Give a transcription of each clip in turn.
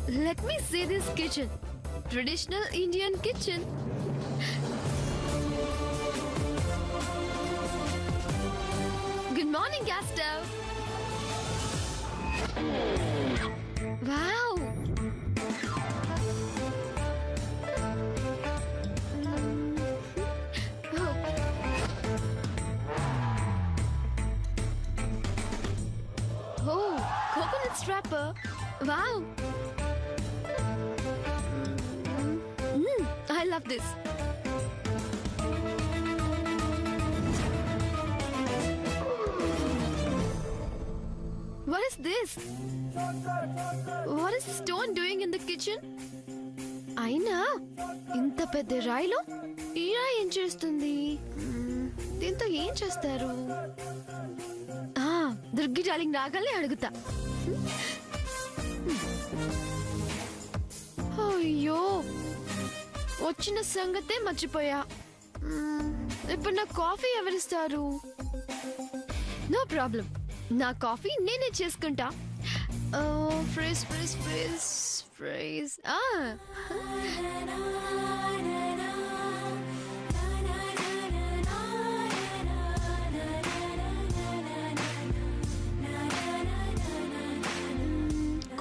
Let me see this kitchen. Traditional Indian kitchen. Good morning, gas stove. Wow. Oh, coconut strapper. Wow. I love this. What is this? What is the stone doing in the kitchen? అయినా ఇంత పెద్ద రాయిలో ఈ రాయి ఏం చేస్తుంది? దీంతో ఏం చేస్తారు? దుర్గి డార్లింగ్ రాగానే అడుగుతా. అయ్యో, వచ్చిన సంగతే మర్చిపోయా. ఇప్పుడు నా కాఫీ ఎవరిస్తారు? నో ప్రాబ్లం, నా కాఫీ నేనే చేసుకుంటా. Freeze freeze freeze freeze.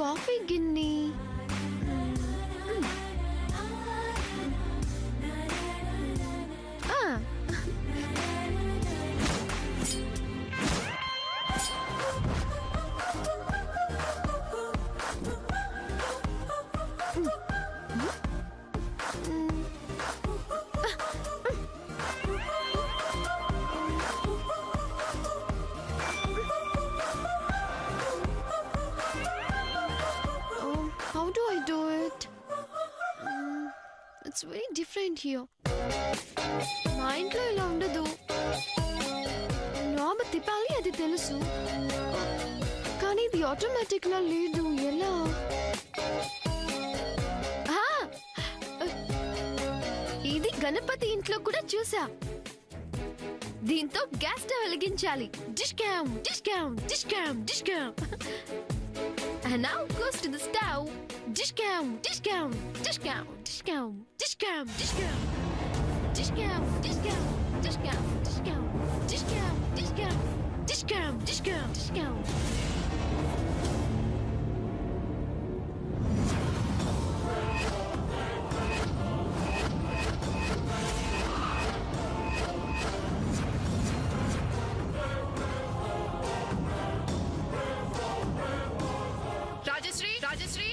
Coffee గిన్నె. How do I do it? It's very different here. మా ఇంట్లో ఇలా ఉండదు. నాబ తిప్పాలి, అది తెలుసు, కానీ ఇది ఆటోమేటిక్ లా లేదు. ఎలా? ఇది గణపతి ఇంట్లో కూడా చూసా. దీంతో గ్యాస్ స్టవ్ వెలిగించాలి. Dish cam dish cam dish cam dish cam. And now goes to the stove. Dish cam, dish cam, dish cam, dish cam, dish cam, dish cam, dish cam, dish cam, dish cam, dish cam, dish cam, dish cam, dish cam, dish cam, dish cam.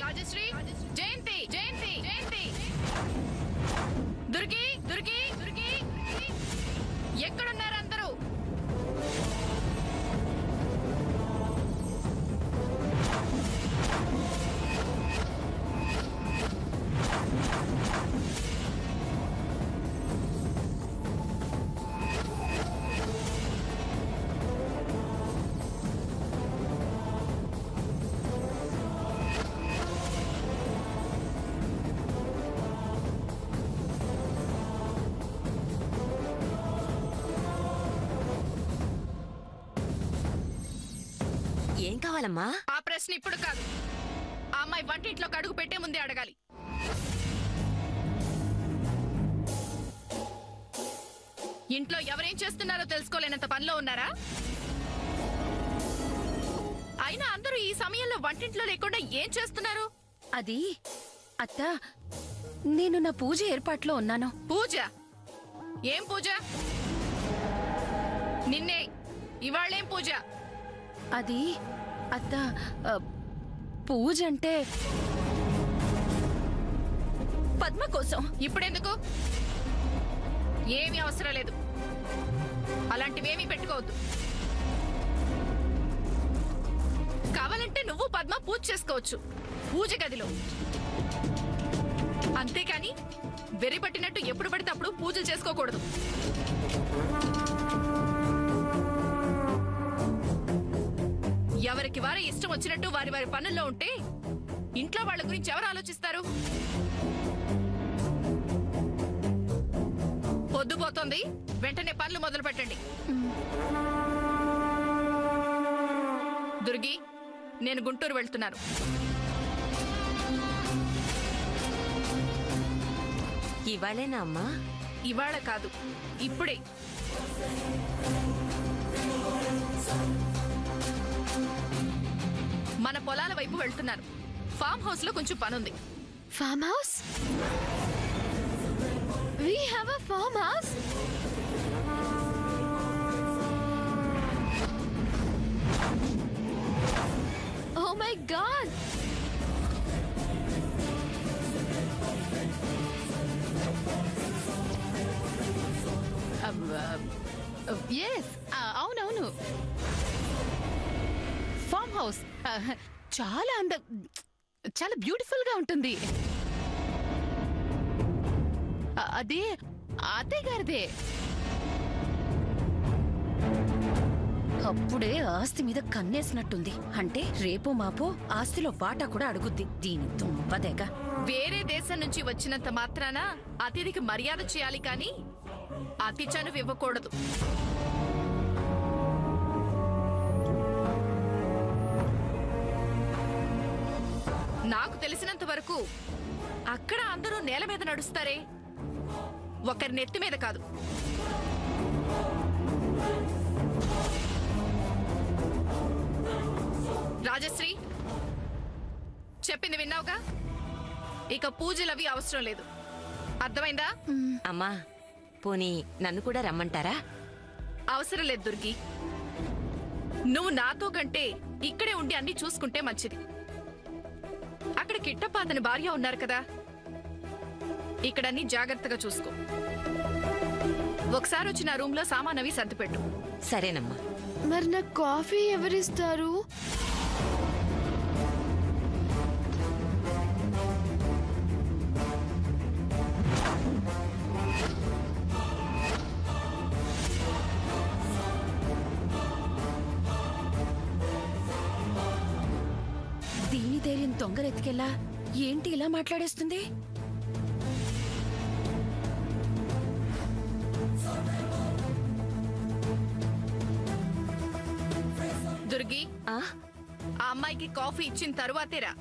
Rajashri, Jayanthi, Durgi, ఎక్కడున్నారు అందరూ? ఏం కావాలమ్మా? ఆ ప్రశ్న ఇప్పుడు కాదు. ఆ అమ్మాయి వంటింట్లో కడుగు పెట్టే ముందే అడగాలి. ఇంట్లో ఎవరేం చేస్తున్నారో తెలుసుకోలేనంత పనిలో ఉన్నారా? అయినా అందరూ ఈ సమయంలో వంటింట్లో లేకుండా ఏం చేస్తున్నారు? అది అత్త, నేను నా పూజ ఏర్పాట్లో ఉన్నాను. పూజ? ఏం పూజ? నిన్నే. ఇవాళ్ళేం పూజ? అది అత్త, పూజ అంటే పద్మ కోసం. ఇప్పుడెందుకు? ఏమీ అవసరం లేదు. అలాంటివేమీ పెట్టుకోవద్దు. కావాలంటే నువ్వు పద్మ పూజ చేసుకోవచ్చు పూజ గదిలో. అంతేకాని వెర్రి పట్టినట్టు ఎప్పుడు పడితే అప్పుడు పూజలు చేసుకోకూడదు. ఎవరికి వారి ఇష్టం వచ్చినట్టు వారి వారి పనుల్లో ఉంటే ఇంట్లో వాళ్ళ గురించి ఎవరు ఆలోచిస్తారు? పొద్దుపోతోంది, వెంటనే పనులు మొదలు పెట్టండి. దుర్గి, నేను గుంటూరు వెళ్తున్నాను. ఇవాళేనా అమ్మా? ఇవాళ కాదు, ఇప్పుడే. మన పొలాల వైపు వెళ్తున్నాను. ఫామ్ హౌస్ లో కొంచెం పనుంది. Farm house? We have a farmhouse? Oh my God! Yes, అవునవును. ఫామ్ హౌస్ చాలా బ్యూటిఫుల్ గా ఉంటుంది. అదే అత్తయ్య గారిదే. అప్పుడే ఆస్తి మీద కన్నేసినట్టుంది. అంటే రేపో మాపో ఆస్తిలో వాటా కూడా అడుగుద్ది. దీని దుంపదేక. వేరే దేశం నుంచి వచ్చినంత మాత్రాన అతిథికి మర్యాద చేయాలి కానీ అతి చనువు ఇవ్వకూడదు. నాకు తెలిసినంత వరకు అక్కడ అందరూ నేల మీద నడుస్తారే, ఒకరి నెత్తి మీద కాదు. రాజశ్రీ, చెప్పింది విన్నావుగా? ఇక పూజలవి అవసరం లేదు, అర్థమైందా? అమ్మా, పోనీ నన్ను కూడా రమ్మంటారా? అవసరం లేదు దుర్గి. నువ్వు నాతో కంటే ఇక్కడే ఉండి అన్ని చూసుకుంటే మంచిది. అక్కడ కిట్టప్ప అతని భార్య ఉన్నారు కదా, ఇక్కడన్నీ జాగ్రత్తగా చూసుకో. ఒకసారి వచ్చి నా రూమ్ లో సామానవి సర్దిపెట్టు. సరేనమ్మా. మరి నాకు కాఫీ ఎవరిస్తారు? దీని ధైర్యం దొంగరెత్తికెళ్ళా ఏంటి ఇలా మాట్లాడేస్తుంది? దుర్గి, ఆ అమ్మాయికి కాఫీ ఇచ్చిన తరువాతేరా.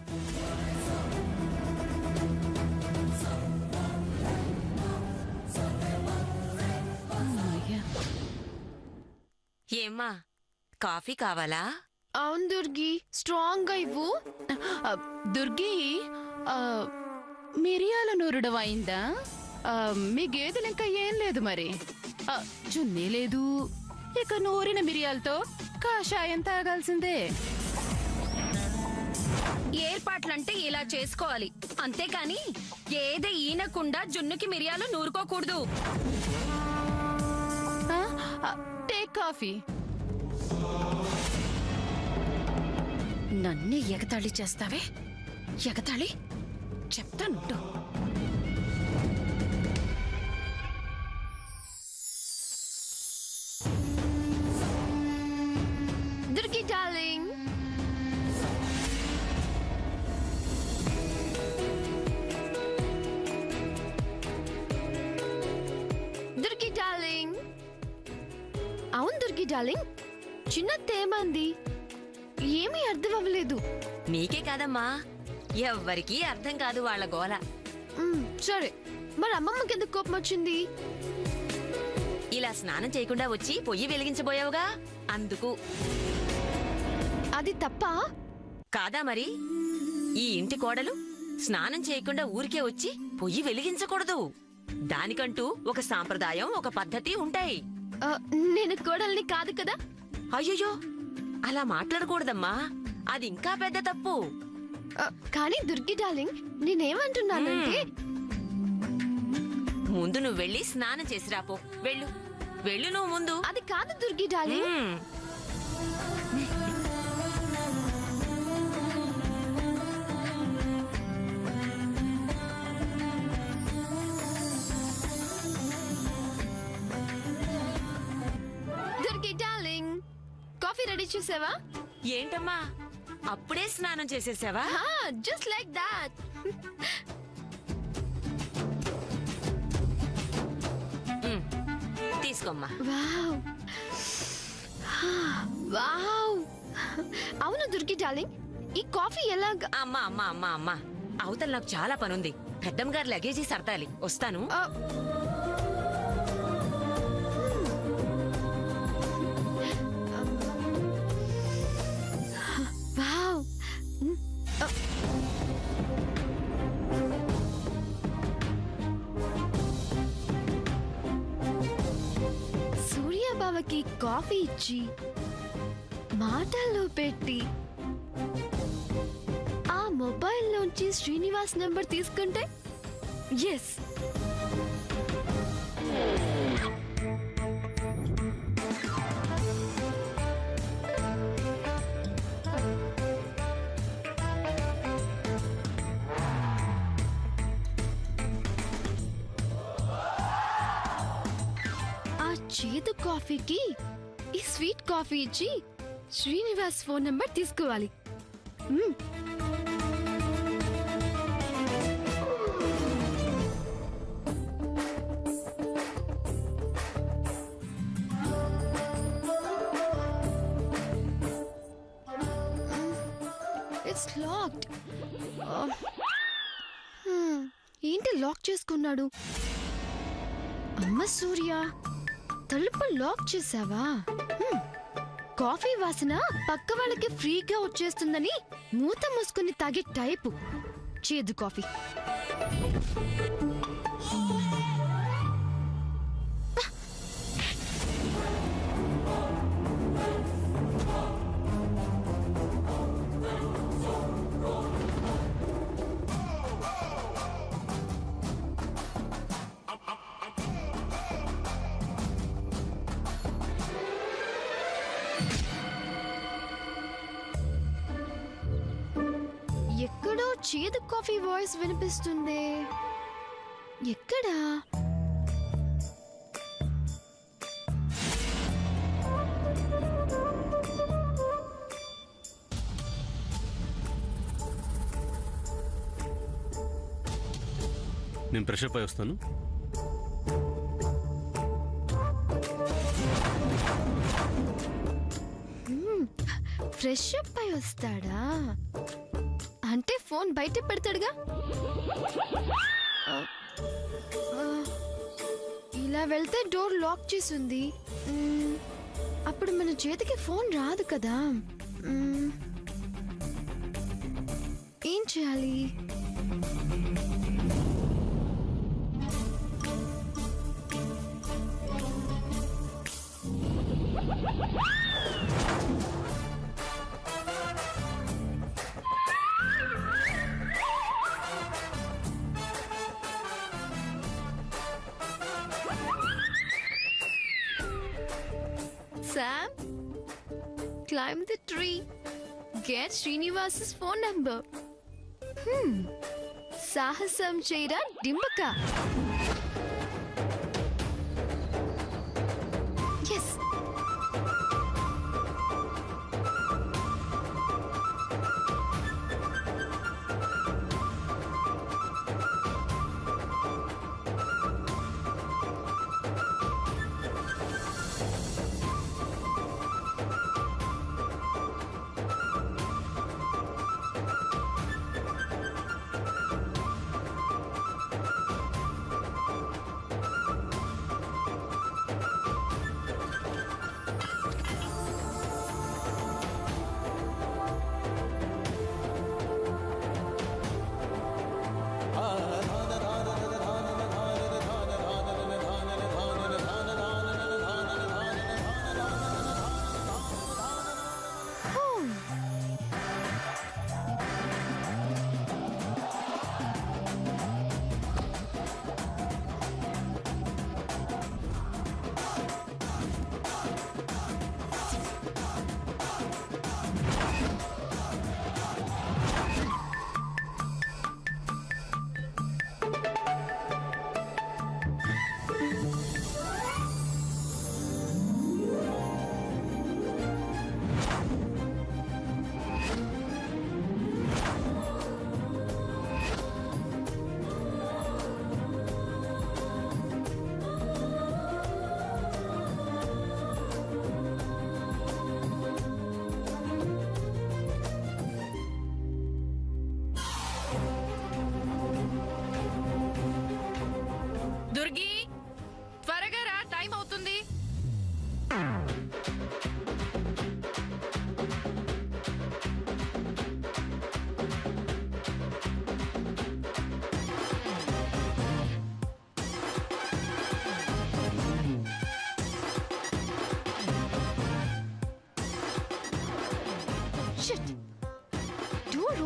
ఏమ్మా, కాఫీ కావాలా? అవును దుర్గి, స్ట్రాంగ్ గా ఇవ్వు. దుర్గి, మిరియాల నూరడం అయిందా? మీ గేదెలు ఇంకా ఏం లేదు మరి. చున్నీ లేదు, ఇక నూరిన మిరియాలతో కాషాయం తాగాల్సిందే. ఏర్పాట్లంటే ఇలా చేసుకోవాలి, అంతేకాని ఏదే ఈనకుండా జున్నుకి మిరియాలు నూరుకోకూడదు. Take coffee. నన్నే ఎగతాళి చేస్తావే? ఎగతాళి చెప్తానుండు. Durgi darling, Durgi darling. అవును దుర్గి డార్లింగ్, చిన్న తేమంది, ఏమీ అర్థం అవ్వలేదు. నీకే కాదమ్మా, ఎవ్వరికీ అర్థం కాదు వాళ్ళ గోల. సరే, మరి అమ్మమ్మకి ఎందుకు కోపం వచ్చింది? ఇలా స్నానం చేయకుండా వచ్చి పొయ్యి వెలిగించబోయావుగా, అందుకు. అది తప్ప కాదా మరి? ఈ ఇంటి కోడలు స్నానం చేయకుండా ఊరికే వచ్చి పొయ్యి వెలిగించకూడదు. దానికంటూ ఒక సాంప్రదాయం, ఒక పద్ధతి ఉంటాయి. నేను కోడల్ని కాదు కదా. అయ్యో, అలా మాట్లాడకూడదమ్మా, అది ఇంకా పెద్ద తప్పు. కానీ దుర్గి డార్లింగ్, నేనేమంటున్నానంటే, ముందు నువ్వు వెళ్ళి స్నానం చేసి రాపో. వెళ్ళు వెళ్ళు, నువ్వు ముందు. అది కాదు Durgi darling. Durgi darling, coffee ready చేసావా? ఏంటమ్మా, అప్పుడే స్నానం చేసేసావా? Just like that. తీసుకోమ్మా. Wow wow. అవును దుర్గి డార్లింగ్, ఈ కాఫీ ఎలాగా? అమ్మా అమ్మా అమ్మా అమ్మా, అవతల నాకు చాలా పనుంది. పెద్దమ్మ గారి లగేజీ సర్దాలి. వస్తాను. ఆ, వావ్. ఆ. సూర్యబావకి కాఫీ ఇచ్చి మాటల్లో పెట్టి ఆ మొబైల్ నుంచి శ్రీనివాస్ నంబర్ తీసుకుంటే ఎస్, ఆ చేదు కాఫీకి ఈ స్వీట్ కాఫీ ఇచ్చి శ్రీనివాస్ ఫోన్ నంబర్ తీసుకోవాలి. మ్మ్. It's locked. ఏంటి లాక్ చేసుకున్నాడు? అమ్మ సూర్య, తలుపు లాక్ చేసావా? కాఫీ వాసన పక్క వాళ్ళకి ఫ్రీగా వచ్చేస్తుందని మూత మూసుకుని తాగే టైపు చేదు కాఫీ. ఎక్కడో చేదు కాఫీ వాయిస్ వినిపిస్తుంది. ఎక్కడా? నేను ప్రెషర్ పై వస్తాను. ఫ్రెష్ అప్ అయి వస్తాడా? అంటే ఫోన్ బయట పెడతాడుగా. ఇలా వెళ్తే డోర్ లాక్ చేసింది. అప్పుడు మన చేతికి ఫోన్ రాదు కదా. ఏం చేయాలి? Sam, climb the tree. Get Srinivas's phone number. సాహసం చేయరా డింబక. Yes.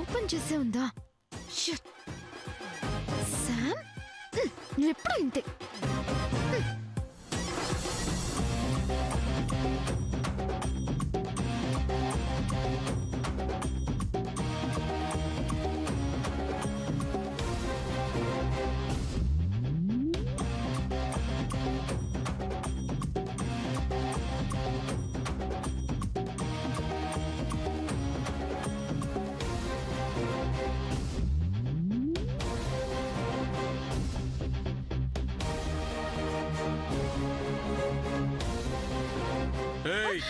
ఓపెన్ చేసే ఉందా? షట్. శామ్, నువ్వెప్పుడు ఇంతే. ఏయ్,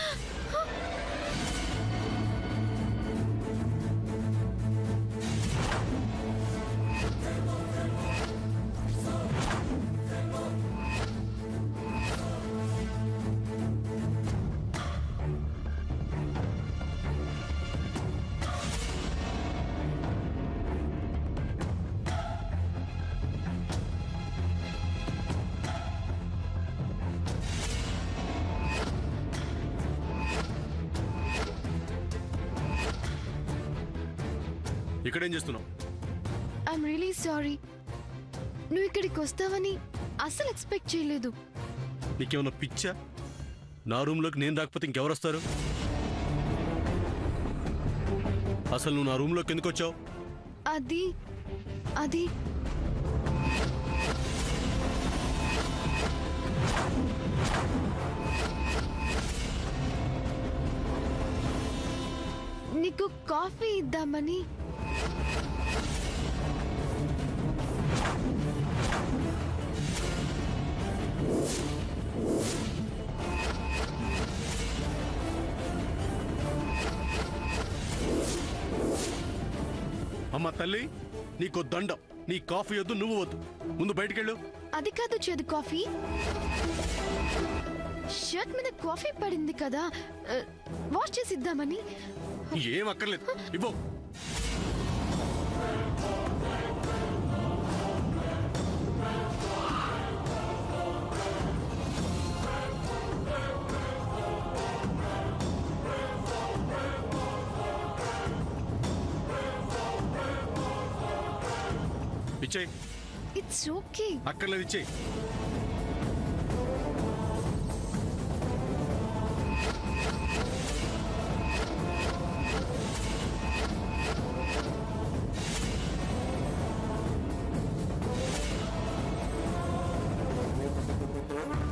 ఇక్కడేం చేస్తున్నావు? I'm really sorry. నువ్వు ఇక్కడికి వస్తావని అస్సలు ఎక్స్పెక్ట్ చేయలేదు. నీకేమన్నా పిచ్చా? నా రూమ్లోకి నేను రాకపోతే ఇంకెవరు వస్తారు? అసలు నువ్వు నా రూమ్లోకి ఎందుకు వచ్చావు? అది అది నీకు కాఫీ ఇద్దామని. అమ్మ తల్లి, నీకో దండం. నీ కాఫీ వద్దు, నువ్వు వద్దు. ముందు బయటికెళ్ళు. అది కాదు చేదు కాఫీ. షర్ట్ మీద కాఫీ పడింది కదా, వాష్ చేసి ఇద్దామని. ఏం అక్కర్లేదు, ఇవ్వు. ఇచ్చేయి. It's okay. అక్కర్లేదు, ఇచ్చేయి.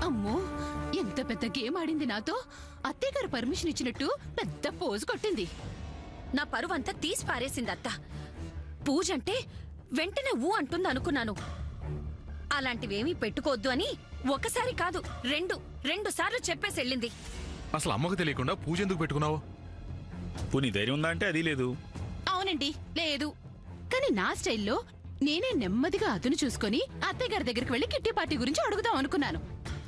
అమ్మో, ఎంత పెద్ద గేమ్ ఆడింది నాతో. అత్తయ్య గారు పర్మిషన్ ఇచ్చినట్టు పెద్ద పోజు కొట్టింది. నా పరువంతా తీసి పారేసింది అత్త. పూజంటే వెంటనే ఊ అంటుంది అనుకున్నాను. అలాంటివేమీ పెట్టుకోవద్దు అని ఒకసారి కాదు, రెండు సార్లు చెప్పేసి వెళ్ళింది. అసలు అమ్మకు తెలియకుండా పూజ ఎందుకు పెట్టుకున్నావు? పోనీ ధైర్యం ఉందా అంటే అది లేదు. అవునండి, లేదు. కానీ నా స్టైల్లో నేనే నెమ్మదిగా అతను చూసుకొని అత్తయ్య గారి దగ్గరికి వెళ్లి కిట్టి పార్టీ గురించి అడుగుదాం అనుకున్నాను.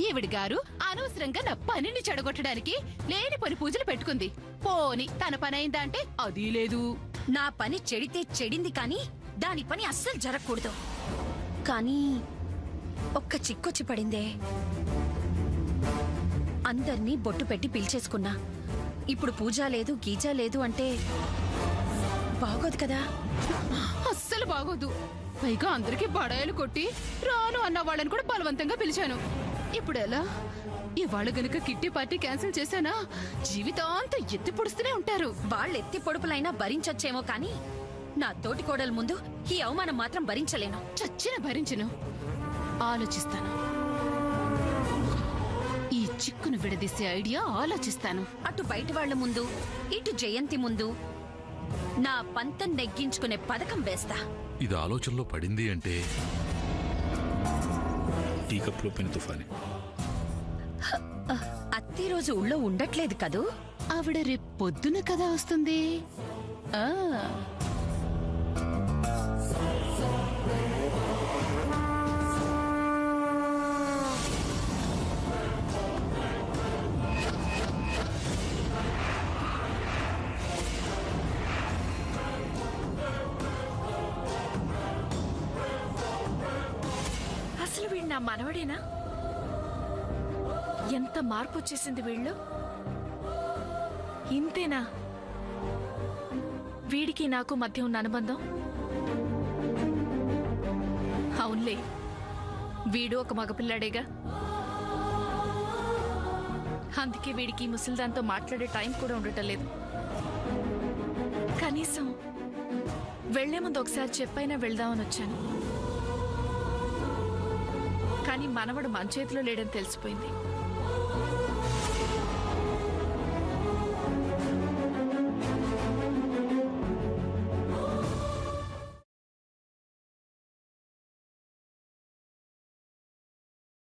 ఈవిడి గారు అనవసరంగా నా పనిని చెడగొట్టడానికి లేని పని పూజలు పెట్టుకుంది. పోని తన పని అయిందా అంటే అది లేదు. నా పని చెడితే చెడింది, కానీ దాని పని అస్సలు జరగకూడదు. కానీ ఒక్క చిక్కొచ్చి పడిందే. అందర్నీ బొట్టు పెట్టి పిలిచేసుకున్నా. ఇప్పుడు పూజ లేదు, గీజా లేదు అంటే బాగోదు కదా. అస్సలు బాగోదు. పైగా అందరికీ బడాయిలు కొట్టి రాను అన్న వాళ్ళని కూడా బలవంతంగా పిలిచాను. ఇప్పుడు ఎలా? ఇవాళ గనుక కిట్టి పార్టీ క్యాన్సిల్ చేశానా, జీవితాంతం ఎత్తి పొడుస్తూనే ఉంటారు. వాళ్ళు ఎత్తి పొడుపులైనా భరించొచ్చేమో, కానీ నా తోటి కోడల ముందు ఈ అవమానం మాత్రం భరించలేను. చచ్చిన భరించను. ఆలోచిస్తాను. ఈ చిక్కును విడదీసే ఐడియా ఆలోచిస్తాను. అటు బయట వాళ్ల ముందు, ఇటు జయంతి ముందు నా పంతం నెగ్గించుకునే పథకం వేస్తా. ఇది ఆలోచనలో పడింది అంటే టీ కప్లో పెను తుఫాని. అత్తే రోజు ఊళ్ళో ఉండట్లేదు కదూ. ఆవిడ రేపు పొద్దున కదా వస్తుంది. ఆ అసలు వీడు నా మనవడేనా? ఎంత మార్పు వచ్చేసింది వీళ్ళు. ఇంతేనా? వీడికి నాకు మధ్య ఉన్న అనుబంధం? అవునులే, వీడు ఒక మగపిల్లాడేగా. అందుకే వీడికి ముసలిదాంతో మాట్లాడే టైం కూడా ఉండటం లేదు. కనీసం వెళ్లే ముందు ఒకసారి చెప్పైనా వెళ్దామని వచ్చాను. కానీ మనవడు మన చేతిలో లేడని తెలిసిపోయింది.